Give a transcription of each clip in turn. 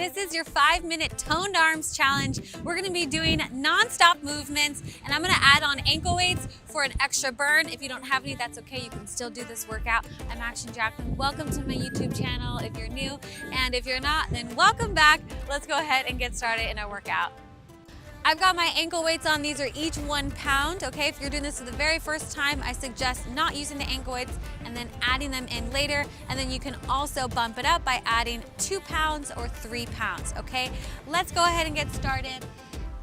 This is your 5-minute toned arms challenge. We're gonna be doing non-stop movements, and I'm gonna add on ankle weights for an extra burn. If you don't have any, that's okay. You can still do this workout. I'm Action Jacqueline. Welcome to my YouTube channel if you're new, and if you're not, then welcome back. Let's go ahead and get started in our workout. I've got my ankle weights on. These are each 1 pound, okay? If you're doing this for the very first time, I suggest not using the ankle weights and then adding them in later. And then you can also bump it up by adding 2 pounds or 3 pounds, okay? Let's go ahead and get started.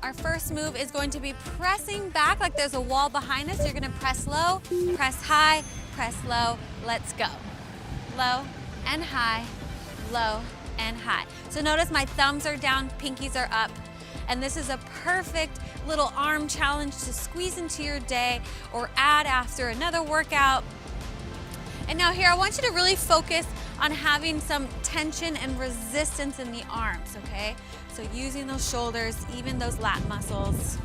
Our first move is going to be pressing back like there's a wall behind us. You're gonna press low, press high, press low. Let's go. Low and high, low and high. So notice my thumbs are down, pinkies are up. And this is a perfect little arm challenge to squeeze into your day or add after another workout. And now here, I want you to really focus on having some tension and resistance in the arms, okay? So using those shoulders, even those lat muscles.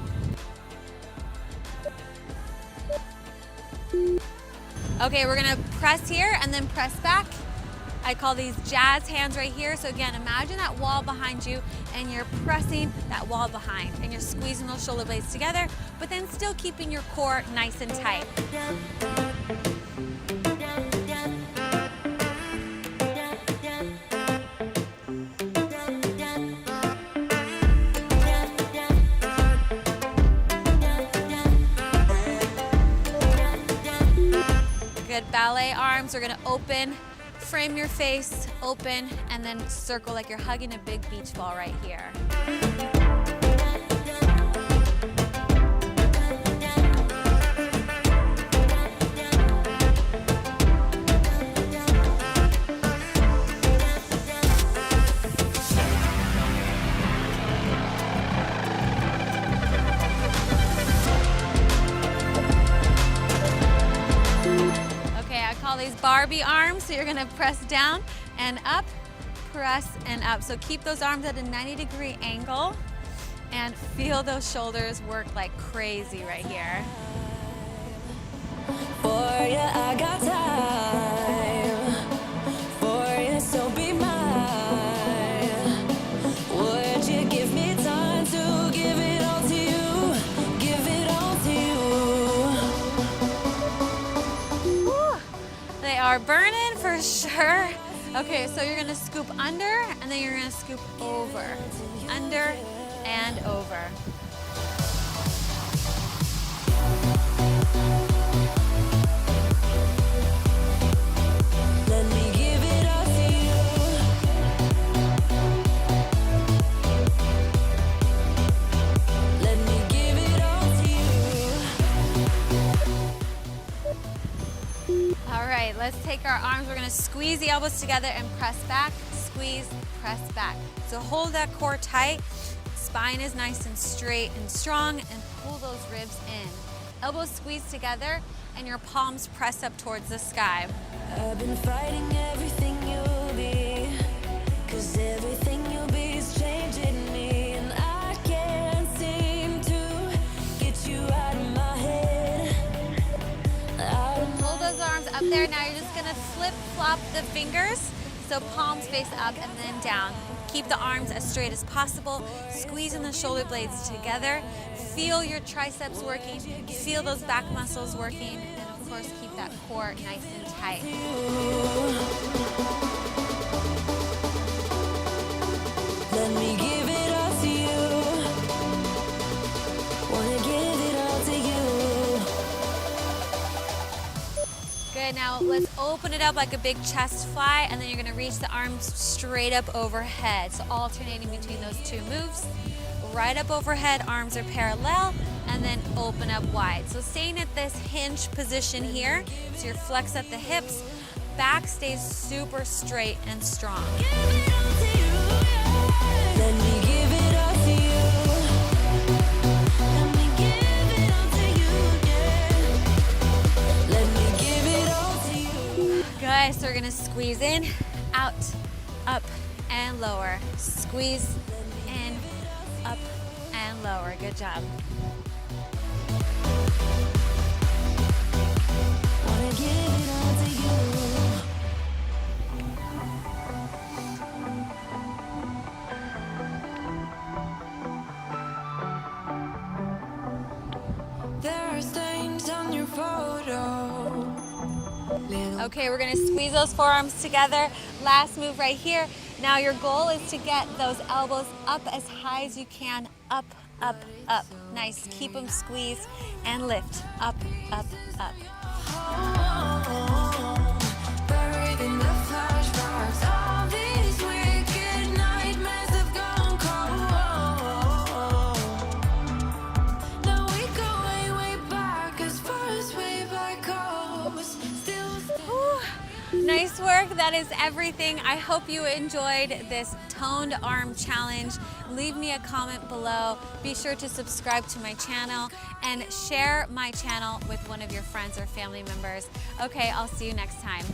Okay, we're gonna press here and then press back. I call these jazz hands right here. So again, imagine that wall behind you and you're pressing that wall behind and you're squeezing those shoulder blades together, but then still keeping your core nice and tight. Good ballet arms. We're gonna open, frame your face, open, and then circle like you're hugging a big beach ball right here. Call these Barbie arms. So you're gonna press down and up, press and up. So keep those arms at a 90-degree angle and feel those shoulders work like crazy right here. For you, I got time. For you, so be mine. Would you give me time to give it all to you? Give it all to you. Woo. They are burning for sure. Okay, so you're gonna scoop under and then you're gonna scoop over. Under and over. Let me give it all to you. Let me give it all to you. All right, let's take our arms. We're gonna squeeze the elbows together and press back, squeeze, press back. So hold that core tight. Spine is nice and straight and strong, and pull those ribs in. Elbows squeeze together and your palms press up towards the sky. I've been fighting everything you'll be, 'cause everything you'll be is changing me, and I can't seem to get you out of my head. Pull those arms up there. Now you're just gonna flip-flop the fingers. So palms face up and then down. Keep the arms as straight as possible. Squeezing the shoulder blades together. Feel your triceps working. Feel those back muscles working. And of course, keep that core nice and tight. Let me give it all to you. Wanna give it all to you. Good, now let's open it up like a big chest fly, and then you're gonna reach the arms straight up overhead. So alternating between those two moves. Right up overhead, arms are parallel, and then open up wide. So staying at this hinge position here, so you're flexed at the hips, back stays super straight and strong. Let me give it all to you. Let me give it all to you, yeah. Let me give it all to you. Good, so we're gonna squeeze in, out, up, and lower. Squeeze in, up, and lower. Good job. Wanna give it all to you. stains on your photo. Okay, we're gonna squeeze those forearms together. Last move right here. Now your goal is to get those elbows up as high as you can. Up, up, up. Nice, keep them squeezed and lift. Up, up, up. Buried in the flashbacks, all these wicked nightmares have gone cold. Now we go way, way back, as far as way back goes. Nice work. That is everything. I hope you enjoyed this toned arm challenge. Leave me a comment below. Be sure to subscribe to my channel and share my channel with one of your friends or family members. Okay, I'll see you next time.